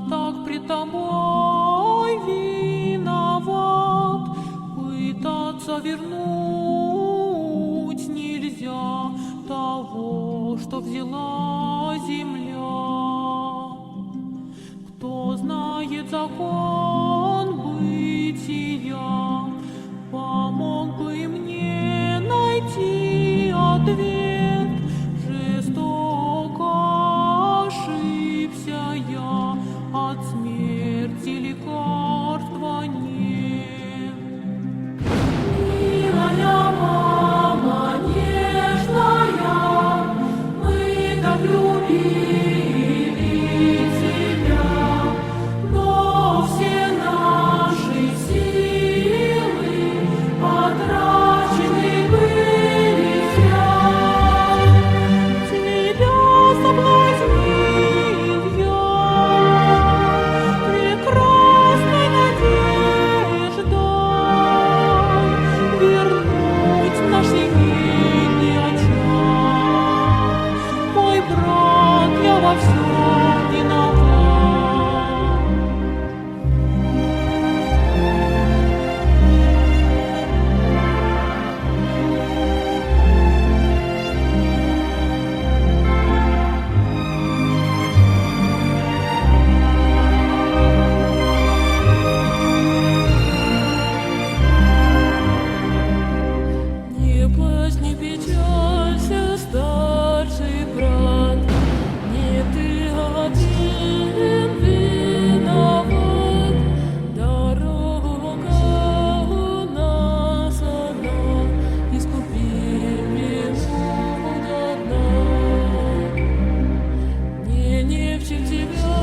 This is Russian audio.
так пред тобой виноват, пытаться вернуть нельзя того, что взяла земля. Кто знает закон бытия, помог бы мне найти ответ. Жестоко ошибся я, от смерти лекарства нет. Милая мама, нежная, мы так любили тебя, но все наши силы потрачены были зря. Тебя соблазнил я прекрасной надеждой вернуть наш семейный очаг. Мой брат, я во всем виноват. Не плачь, не печалься, старший брат, не ты один виноват. Дорога у нас одна, искупить вину одна. Мне не в чем тебя